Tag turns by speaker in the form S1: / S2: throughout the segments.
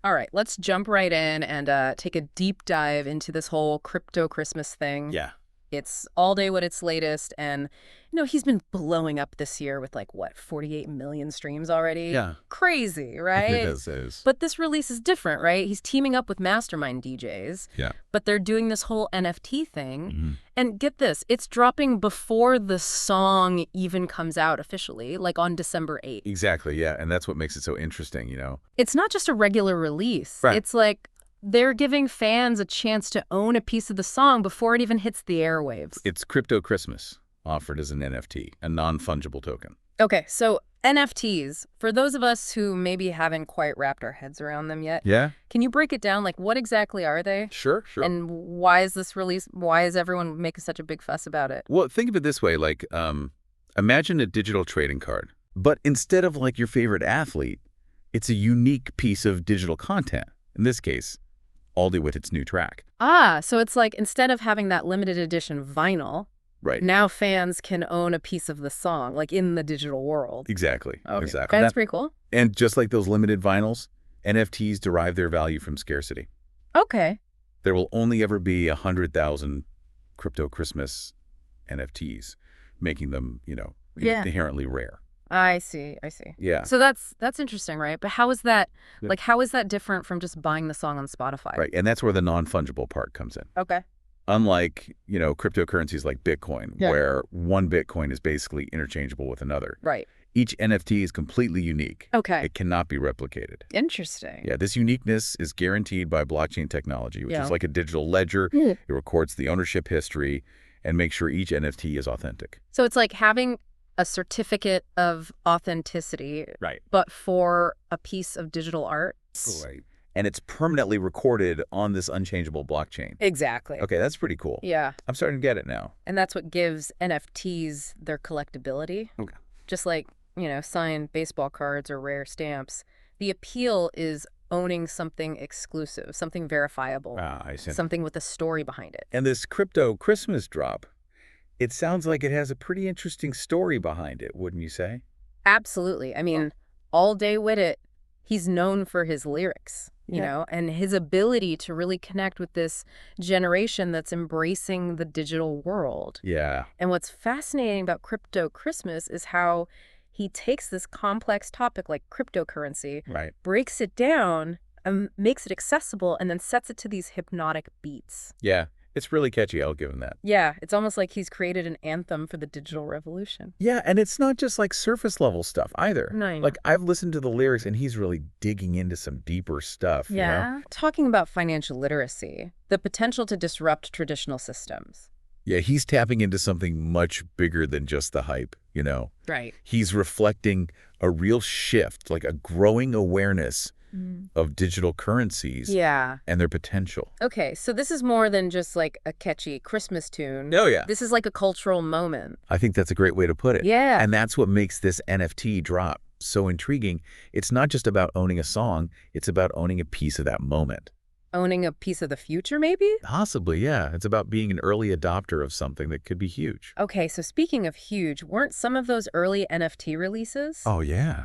S1: All right, let's jump right in and take a deep dive into this whole crypto Christmas thing.
S2: Yeah.
S1: It's all day what its latest, and he's been blowing up this year with like what, 48 million streams already?
S2: Yeah.
S1: Crazy,
S2: It
S1: right?
S2: is.
S1: But this release is different, right? He's teaming up with Mastermind DJs.
S2: Yeah.
S1: But they're doing this whole NFT thing.
S2: Mhm.
S1: And get this, it's dropping before the song even comes out officially, like on December 8th.
S2: Exactly, yeah. And that's what makes it so interesting,
S1: It's not just a regular release.
S2: Right.
S1: It's like they're giving fans a chance to own a piece of the song before it even hits the airwaves.
S2: It's Crypto Christmas offered as an NFT, a non-fungible token.
S1: Okay, so NFTs, for those of us who maybe haven't quite wrapped our heads around them yet,
S2: Yeah?
S1: can you break it down? Like, what exactly are they?
S2: Sure.
S1: And why is this release, why is everyone making such a big fuss about it?
S2: Well, think of it this way, like, imagine a digital trading card, but instead of like your favorite athlete, it's a unique piece of digital content. In this case, Aldi with its new track.
S1: So it's like instead of having that limited edition vinyl,
S2: Right.
S1: now fans can own a piece of the song, like in the digital world.
S2: Exactly.
S1: Okay.
S2: Exactly.
S1: That's pretty cool.
S2: And just like those limited vinyls, NFTs derive their value from scarcity.
S1: Okay.
S2: There will only ever be 100,000 Crypto Christmas NFTs, making them,
S1: Yeah.
S2: inherently rare.
S1: I see.
S2: Yeah.
S1: So that's interesting, right? But how is that,
S2: Yeah.
S1: how is that different from just buying the song on Spotify?
S2: Right. And that's where the non-fungible part comes in.
S1: Okay.
S2: Unlike, cryptocurrencies like Bitcoin,
S1: Yeah.
S2: where one Bitcoin is basically interchangeable with another.
S1: Right.
S2: Each NFT is completely unique.
S1: Okay.
S2: It cannot be replicated.
S1: Interesting.
S2: Yeah, this uniqueness is guaranteed by blockchain technology, which
S1: Yeah.
S2: is like a digital ledger.
S1: Mm.
S2: It records the ownership history and makes sure each NFT is authentic.
S1: So it's like having a certificate of authenticity,
S2: Right.
S1: but for a piece of digital art.
S2: Right. And it's permanently recorded on this unchangeable blockchain.
S1: Exactly.
S2: Okay, that's pretty cool.
S1: Yeah.
S2: I'm starting to get it now.
S1: And that's what gives NFTs their collectability.
S2: Okay.
S1: Just like, signed baseball cards or rare stamps. The appeal is owning something exclusive, something verifiable,
S2: I see.
S1: something with a story behind it.
S2: And this crypto Christmas drop, it sounds like it has a pretty interesting story behind it, wouldn't you say?
S1: Absolutely. I mean, all day Witit, he's known for his lyrics, and his ability to really connect with this generation that's embracing the digital world.
S2: Yeah.
S1: And what's fascinating about Crypto Christmas is how he takes this complex topic like cryptocurrency,
S2: Right.
S1: breaks it down, makes it accessible, and then sets it to these hypnotic beats.
S2: Yeah. It's really catchy. I'll give him that.
S1: Yeah, it's almost like he's created an anthem for the digital revolution.
S2: Yeah, and it's not just like surface level stuff either.
S1: No, I know.
S2: Like I've listened to the lyrics and he's really digging into some deeper stuff.
S1: Talking about financial literacy, the potential to disrupt traditional systems.
S2: Yeah, he's tapping into something much bigger than just the hype,
S1: Right.
S2: He's reflecting a real shift, like a growing awareness of digital currencies
S1: Yeah.
S2: and their potential.
S1: Okay, so this is more than just like a catchy Christmas tune.
S2: Oh, yeah.
S1: This is like a cultural moment.
S2: I think that's a great way to put it.
S1: Yeah.
S2: And that's what makes this NFT drop so intriguing. It's not just about owning a song, it's about owning a piece of that moment.
S1: Owning a piece of the future, maybe?
S2: Possibly, yeah. It's about being an early adopter of something that could be huge.
S1: Okay, so speaking of huge, weren't some of those early NFT releases?
S2: Oh, yeah.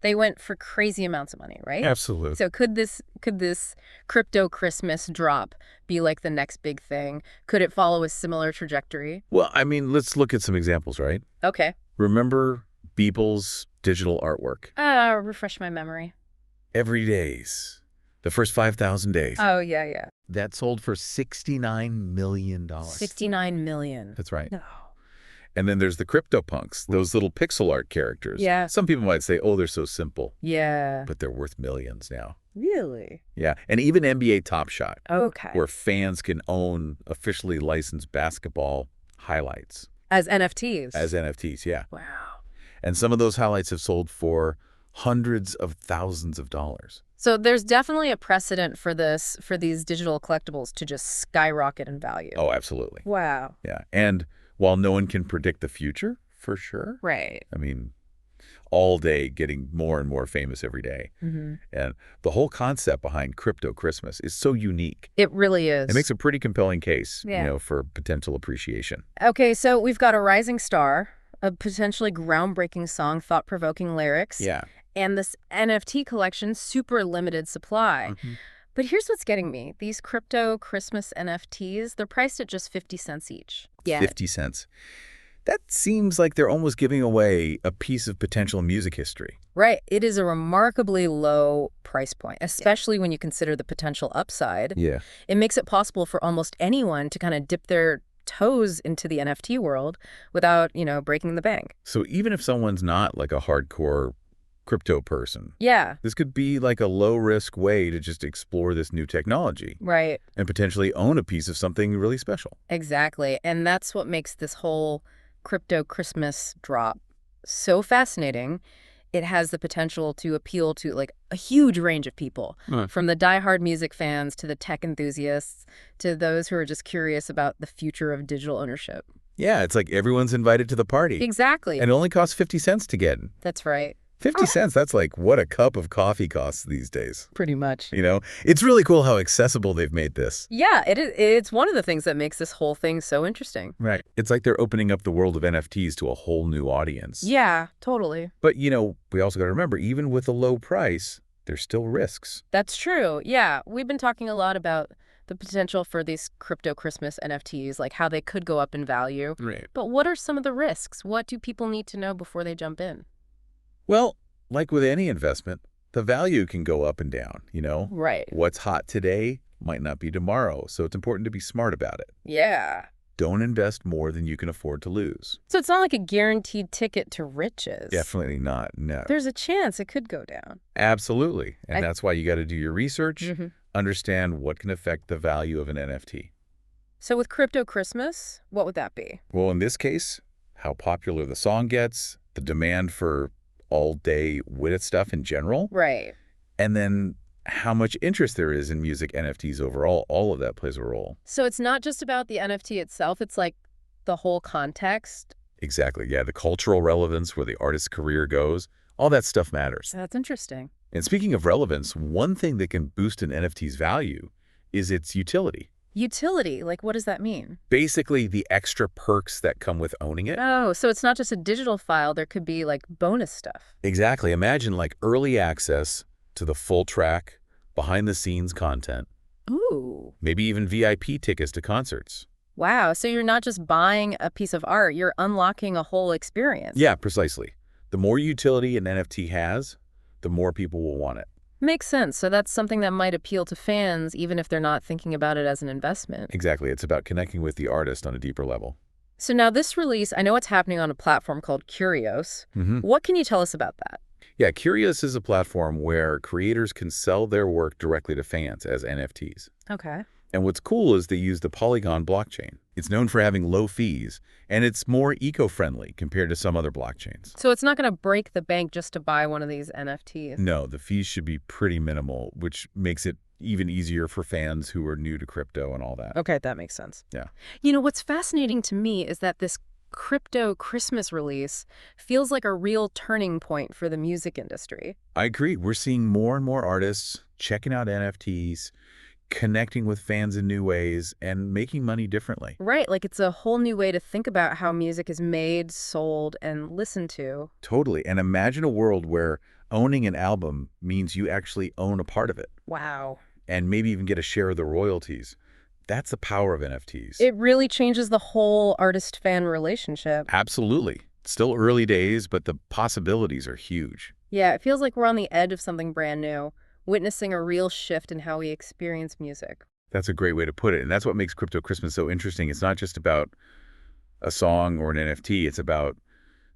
S1: They went for crazy amounts of money, right?
S2: Absolutely.
S1: So could this crypto Christmas drop be like the next big thing? Could it follow a similar trajectory?
S2: Well, I mean, let's look at some examples, right?
S1: Okay.
S2: Remember Beeple's digital artwork?
S1: Refresh my memory.
S2: Every Days. The first 5,000 days.
S1: Oh, yeah.
S2: That sold for $69 million.
S1: 69 million.
S2: That's right.
S1: No.
S2: And then there's the CryptoPunks, those little pixel art characters.
S1: Yeah.
S2: Some people might say, oh, they're so simple.
S1: Yeah.
S2: But they're worth millions now.
S1: Really?
S2: Yeah. And even NBA Top Shot,
S1: Okay.
S2: where fans can own officially licensed basketball highlights.
S1: As NFTs?
S2: As NFTs, yeah.
S1: Wow.
S2: And some of those highlights have sold for hundreds of thousands of dollars.
S1: So there's definitely a precedent for these digital collectibles to just skyrocket in value.
S2: Oh, absolutely.
S1: Wow.
S2: Yeah. And while no one can predict the future, for sure.
S1: Right.
S2: I mean, all day getting more and more famous every day.
S1: Mm-hmm.
S2: And the whole concept behind Crypto Christmas is so unique.
S1: It really is.
S2: It makes a pretty compelling case,
S1: Yeah.
S2: For potential appreciation.
S1: Okay, so we've got a rising star, a potentially groundbreaking song, thought-provoking lyrics.
S2: Yeah.
S1: And this NFT collection, super limited supply. But here's what's getting me. These crypto Christmas NFTs, they're priced at just 50 cents each. Yeah.
S2: 50 cents. That seems like they're almost giving away a piece of potential music history.
S1: Right. It is a remarkably low price point, especially when you consider the potential upside.
S2: Yeah.
S1: It makes it possible for almost anyone to kind of dip their toes into the NFT world without, breaking the bank.
S2: So even if someone's not like a hardcore crypto person,
S1: Yeah.
S2: this could be like a low-risk way to just explore this new technology.
S1: Right.
S2: And potentially own a piece of something really special.
S1: Exactly. And that's what makes this whole crypto Christmas drop so fascinating. It has the potential to appeal to like a huge range of people, from the diehard music fans to the tech enthusiasts to those who are just curious about the future of digital ownership.
S2: Yeah, it's like everyone's invited to the party.
S1: Exactly.
S2: And it only costs 50 cents to get in.
S1: That's right.
S2: 50 cents, that's like what a cup of coffee costs these days.
S1: Pretty much.
S2: It's really cool how accessible they've made this.
S1: Yeah, it's one of the things that makes this whole thing so interesting.
S2: Right. It's like they're opening up the world of NFTs to a whole new audience.
S1: Yeah, totally.
S2: But, we also got to remember, even with a low price, there's still risks.
S1: That's true. Yeah, we've been talking a lot about the potential for these crypto Christmas NFTs, like how they could go up in value.
S2: Right.
S1: But what are some of the risks? What do people need to know before they jump in?
S2: Well, like with any investment, the value can go up and down,
S1: Right.
S2: What's hot today might not be tomorrow, so it's important to be smart about it.
S1: Yeah.
S2: Don't invest more than you can afford to lose.
S1: So it's not like a guaranteed ticket to riches.
S2: Definitely not, no.
S1: There's a chance it could go down.
S2: Absolutely. And that's why you got to do your research, understand what can affect the value of an NFT.
S1: So with crypto Christmas, what would that be?
S2: Well, in this case, how popular the song gets, the demand for all-day Witit stuff in general.
S1: Right.
S2: And then how much interest there is in music NFTs overall. All of that plays a role.
S1: So it's not just about the NFT itself. It's like the whole context.
S2: Exactly. Yeah, the cultural relevance, where the artist's career goes, all that stuff matters.
S1: That's interesting.
S2: And speaking of relevance, one thing that can boost an NFT's value is its utility.
S1: Utility? Like, what does that mean?
S2: Basically, the extra perks that come with owning it.
S1: Oh, so it's not just a digital file. There could be, like, bonus stuff.
S2: Exactly. Imagine, like, early access to the full track, behind-the-scenes content.
S1: Ooh.
S2: Maybe even VIP tickets to concerts.
S1: Wow. So you're not just buying a piece of art. You're unlocking a whole experience.
S2: Yeah, precisely. The more utility an NFT has, the more people will want it.
S1: Makes sense. So that's something that might appeal to fans, even if they're not thinking about it as an investment.
S2: Exactly. It's about connecting with the artist on a deeper level.
S1: So now this release, I know it's happening on a platform called Curios. What can you tell us about that?
S2: Yeah, Curios is a platform where creators can sell their work directly to fans as NFTs.
S1: Okay.
S2: And what's cool is they use the Polygon blockchain. It's known for having low fees, and it's more eco-friendly compared to some other blockchains.
S1: So it's not going to break the bank just to buy one of these NFTs?
S2: No, the fees should be pretty minimal, which makes it even easier for fans who are new to crypto and all that.
S1: Okay, that makes sense.
S2: Yeah.
S1: What's fascinating to me is that this crypto Christmas release feels like a real turning point for the music industry.
S2: I agree. We're seeing more and more artists checking out NFTs, connecting with fans in new ways, and making money differently.
S1: Right, like it's a whole new way to think about how music is made, sold, and listened to.
S2: Totally. And imagine a world where owning an album means you actually own a part of it.
S1: Wow.
S2: And maybe even get a share of the royalties. That's the power of NFTs.
S1: It really changes the whole artist-fan relationship.
S2: Absolutely. Still early days, but the possibilities are huge.
S1: Yeah, it feels like we're on the edge of something brand new, witnessing a real shift in how we experience music.
S2: That's a great way to put it. And that's what makes Crypto Christmas so interesting. It's not just about a song or an NFT. It's about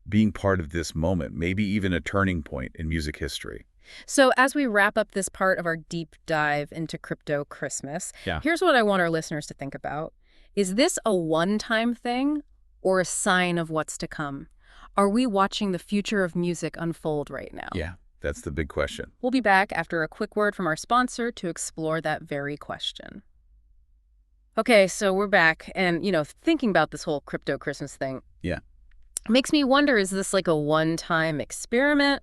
S2: being part of this moment, maybe even a turning point in music history.
S1: So as we wrap up this part of our deep dive into Crypto Christmas, here's what I want our listeners to think about. Is this a one-time thing or a sign of what's to come? Are we watching the future of music unfold right now?
S2: Yeah, that's the big question.
S1: We'll be back after a quick word from our sponsor to explore that very question. Okay, so we're back. And, thinking about this whole Crypto Christmas thing.
S2: Yeah.
S1: Makes me wonder, is this like a one-time experiment?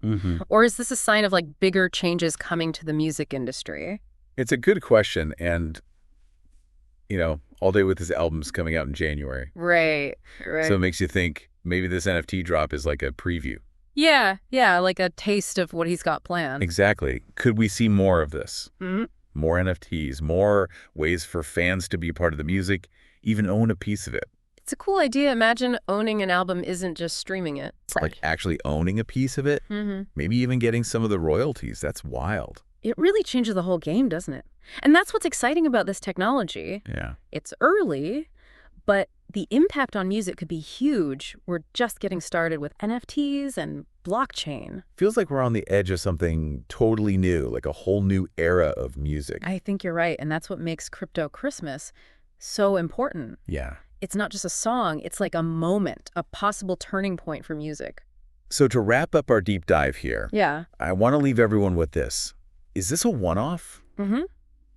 S1: Or is this a sign of like bigger changes coming to the music industry?
S2: It's a good question. And, All Day With His album's coming out in January.
S1: Right.
S2: So it makes you think maybe this NFT drop is like a preview.
S1: Yeah, yeah, like a taste of what he's got planned.
S2: Exactly. Could we see more of this?
S1: Mhm.
S2: More NFTs, more ways for fans to be a part of the music, even own a piece of it.
S1: It's a cool idea. Imagine owning an album isn't just streaming it.
S2: Like actually owning a piece of it,
S1: Mm-hmm.
S2: maybe even getting some of the royalties. That's wild.
S1: It really changes the whole game, doesn't it? And that's what's exciting about this technology.
S2: Yeah.
S1: It's early, but the impact on music could be huge. We're just getting started with NFTs and blockchain.
S2: Feels like we're on the edge of something totally new, like a whole new era of music.
S1: I think you're right, and that's what makes Crypto Christmas so important.
S2: Yeah.
S1: It's not just a song, it's like a moment, a possible turning point for music.
S2: So to wrap up our deep dive here,
S1: Yeah.
S2: I want to leave everyone with this. Is this a one-off?
S1: Mm-hmm.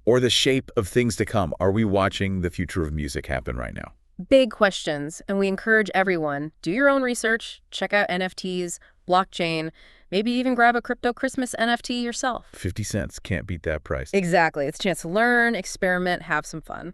S2: Or the shape of things to come? Are we watching the future of music happen right now?
S1: Big questions, and we encourage everyone, do your own research, check out NFTs, blockchain, maybe even grab a Crypto Christmas NFT yourself.
S2: 50 cents. Can't beat that price.
S1: Exactly. It's a chance to learn, experiment, have some fun.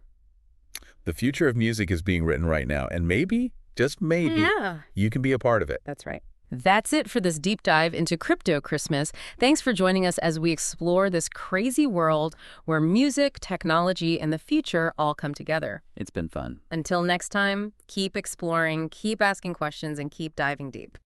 S2: The future of music is being written right now, and maybe, just maybe, you can be a part of it.
S1: That's right. That's it for this deep dive into Crypto Christmas. Thanks for joining us as we explore this crazy world where music, technology, and the future all come together.
S3: It's been fun.
S1: Until next time, keep exploring, keep asking questions, and keep diving deep.